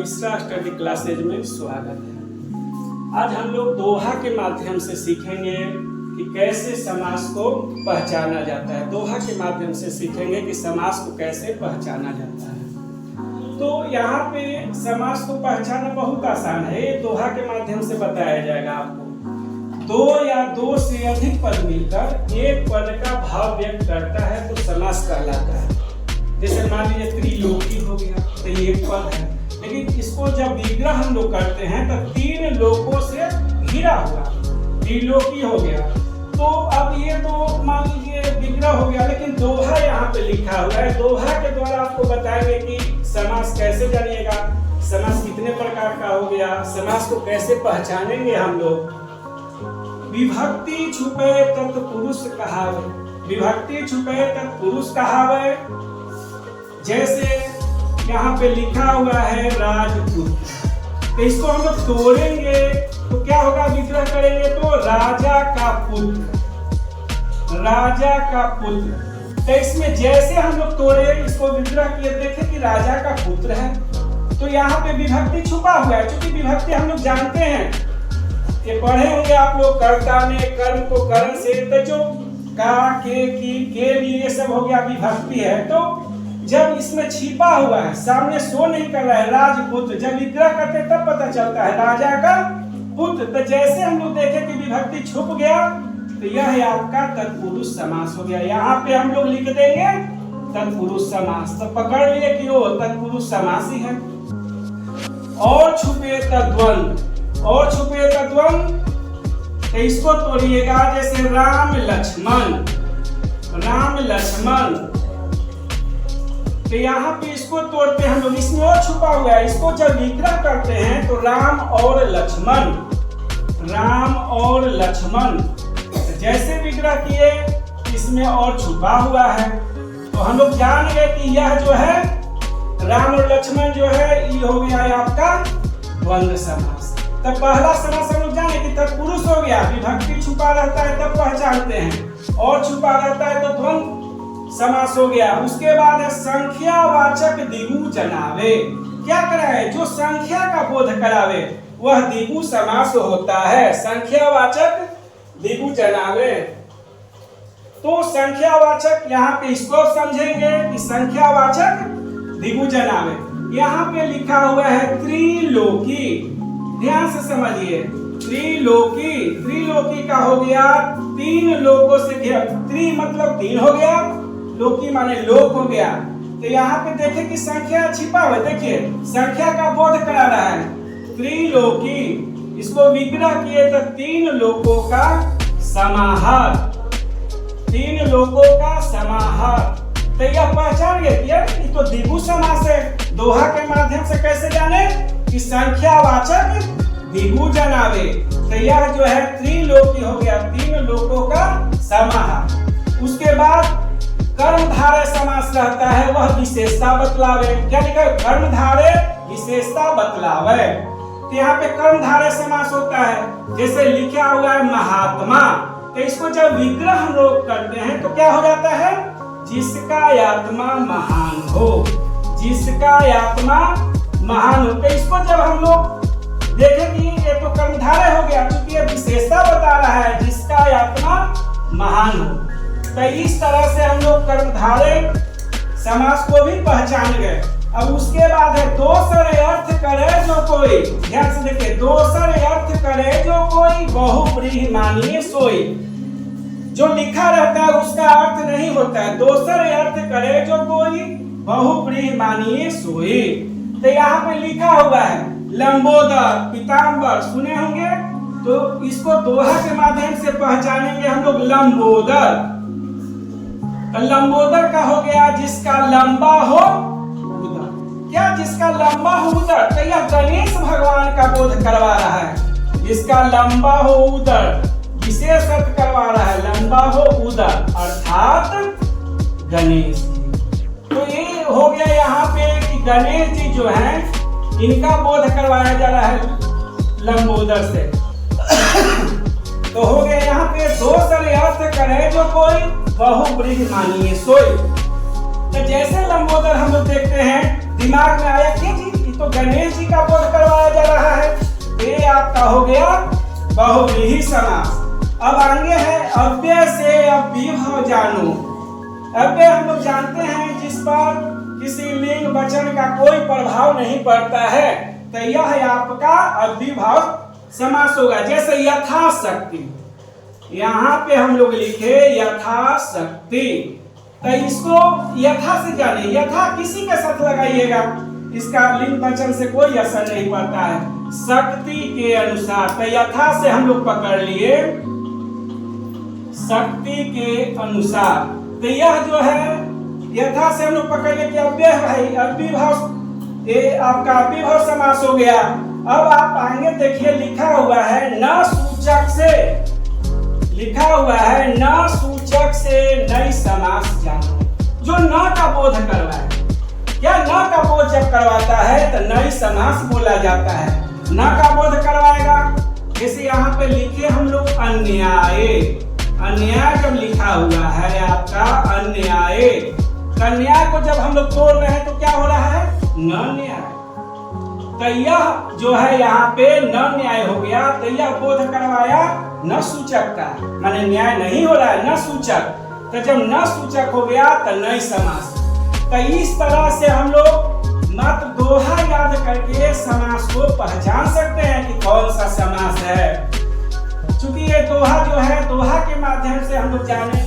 Mishra study classes में स्वागत है। आज हम लोग दोहा के माध्यम से सीखेंगे कि कैसे समास को पहचाना जाता है। दोहा के माध्यम से सीखेंगे कि समास को कैसे पहचाना जाता है। तो यहाँ पे समास को पहचानना बहुत आसान है, ये दोहा के माध्यम से बताया जाएगा आपको। दो या दो से अधिक पद मिलकर एक पद का भाव व्यक्त करता है तो समास कहलाता है। जैसे मान लीजिए त्रिलोकी हो गया तो ये एक पद है, लेकिन इसको जब विग्रह हम लोग करते हैं तो तीन लोकों से घिरा हुआ त्रिलोकी हो गया। तो अब ये तो मान लीजिए विग्रह हो गया, लेकिन दोहा यहाँ पे लिखा हुआ है। दोहा के द्वारा आपको बताएंगे कि समास कैसे जानिएगा, समास कितने प्रकार का हो गया, समास को कैसे पहचानेंगे हम लोग। विभक्ति छुपे तत्पुरुष कहावे, विभक्ति छुपे तत्पुरुष कहावे। जैसे यहाँ पे लिखा हुआ है राजपुत्र, तो इसको हम लोग तोड़ेंगे तो क्या होगा, विग्रह करेंगे तो राजा का पुत्र, राजा का पुत्र। तो इसमें जैसे हम लोग तोड़े इसको विग्रह किए, देखें कि राजा का पुत्र है, तो यहाँ पे विभक्ति छुपा हुआ है। क्योंकि विभक्ति हम लोग जानते हैं, ये पढ़े होंगे आप लोग, कर्ता ने कर्म को करण से, तो जो का के लिए ये सब हो गया विभक्ति है। तो जब इसमें छिपा हुआ है, सामने शो नहीं कर रहा है राजपुत्र, जब विग्रह करते तब पता चलता है राजा का पुत्र। तो जैसे हम लोग देखें कि विभक्ति छुप गया तो यह आपका तत्पुरुष समास हो गया। यहाँ पे हम लोग लिख देंगे तत्पुरुष समास, तो पकड़ लिए कि वो तत्पुरुष समास ही है। और छुपे तद्वंद, और छुपे तद्वंद, तो इसको तोड़िएगा। जैसे राम लक्ष्मण, राम लक्ष्मण, तो यहाँ पे इसको तोड़ते हैं हम लोग, इसमें और छुपा हुआ है। इसको जब विग्रह करते हैं तो राम और लक्ष्मण, राम और लक्ष्मण, जैसे विग्रह किए इसमें और छुपा हुआ है। तो हम लोग जान गए कि यह जो है राम और लक्ष्मण जो है ये हो गया आपका द्वंद्व समास। तब पहला समास हम लोग जाने कि तत्पुरुष हो गया, विभक्ति छुपा रहता है तब पहचानते हैं, और छुपा रहता है तो द्वंद्व समास हो गया। उसके बाद है संख्यावाचक द्विगु जनावे। क्या कराए, जो संख्या का बोध करावे वह द्विगु समास होता है, संख्यावाचक द्विगु जनावे। तो संख्यावाचक यहाँ पे इसको समझेंगे कि संख्यावाचक द्विगु जनावे। यहाँ पे लिखा हुआ है त्रिलोकी, ध्यान से समझिए, त्रिलोकी, त्रिलोकी का हो गया तीन लोकों से घिरा, त्रि मतलब तीन हो गया, लोकी माने लोक हो गया। तो यहाँ पे देखें कि संख्या छिपा हुआ, देखिए संख्या का बोध करा रहा है त्रिलोकी। इसको विग्रह किए तो तीन लोकों का समाहार, तीन लोकों का समाहार। तो यह पहचान गए कि तो द्विगु समास है। दोहा के माध्यम से कैसे जाने कि संख्यावाचक द्विगु जनावे। तो यह जो है त्रिलोकी हो गया, तीन लोकों का समाहार। उसके बाद कर्मधारय समास रहता है, वह विशेषता बतलावे। क्या लिखा है, कर्मधारय विशेषता बतलावे। तो यहाँ पे कर्मधारय समास होता है। जैसे लिखा हुआ है महात्मा, तो इसको जब विग्रह हम लोग करते हैं तो क्या हो जाता है, जिसका आत्मा महान हो, जिसका आत्मा महान हो। तो इसको जब हम लोग देखें कि ये तो कर्मधारय हो गया, क्योंकि ये विशेषता बता रहा है जिसका आत्मा महान हो। तो इस तरह से हम लोग कर्मधारय समास को भी पहचान गए। अब उसके बाद है दोसर अर्थ करे जो कोई, ध्यान से देखिए, दोसर अर्थ करे जो कोई बहुब्रीहि मानिए सोई। जो लिखा रहता है उसका अर्थ नहीं होता है, दोसर अर्थ करे जो कोई बहुब्रीहि मानिए सोई। तो यहाँ पे लिखा हुआ है लंबोदर, पीताम्बर, सुने होंगे, तो इसको दोहा के माध्यम से पहचानेंगे हम लोग लंबोदर। तो लंबोदर का हो गया जिसका लंबा हो उदर। क्या, जिसका लंबा हो उदर, तो यह गणेश भगवान का बोध करवा रहा है। जिसका लंबा हो उदर, विशेष अर्थ करवा रहा है, लंबा हो उदर अर्थात गणेश जी। तो ये हो गया यहाँ पे कि गणेश जी जो हैं इनका बोध करवाया जा रहा है लंबोदर से। तो हो गया यहाँ पे दोसर अर्थ करे जो कोई बहुब्रीहि मानिए सोई। तो जैसे लंबोदर हम लोग देखते हैं, दिमाग में आया क्या चीज, तो गणेश जी का बोध करवाया जा रहा है। ये आपका हो गया बहुव्रीहि समास। अब आगे है अव्यय से अव्ययभाव जानो। अव्यय हम लोग जानते हैं जिस पर किसी लिंग वचन का कोई प्रभाव नहीं पड़ता है, तो यह आपका अव्ययभाव समास होगा। जैसे यथाशक्ति, यहाँ पे हम लोग लिखे यथाशक्ति, तो इसको यथा से जाने, यथा किसी के साथ लगाइएगा, इसका लिंग वचन से कोई असर नहीं पड़ता है। शक्ति के अनुसार, तो यथा से हम लोग पकड़ लिए शक्ति के अनुसार, तो यह जो है यथा से हम लोग पकड़ लिए कि अव्यय है, अव्ययभाव, ये आपका अव्ययभाव समास हो गया। अब आप आगे देखिए लिखा हुआ है न सूचक से, लिखा हुआ है न सूचक से नई समास जानो। जो न का बोध करवाए, क्या न का बोध जब करवाता है तो नई समास बोला जाता है। न का बोध करवाएगा, जैसे यहाँ पे लिखे हम लोग अन्याय, अन्याय जब लिखा हुआ है आपका अन्याय, अन्याय को जब हम लोग तोड़ रहे हैं तो क्या हो रहा है न न्याय। तो यह जो है यहाँ पे न न्याय हो गया, तो यह बोध करवाया न सूचक का, माने न्याय नहीं हो रहा है, न सूचक। तो जब न सूचक हो गया तो नई समास। तो इस तरह से हम लोग मात्र दोहा याद करके समास को पहचान सकते हैं कि कौन सा समास है। चूंकि ये दोहा जो है, दोहा के माध्यम से हम लोग जाने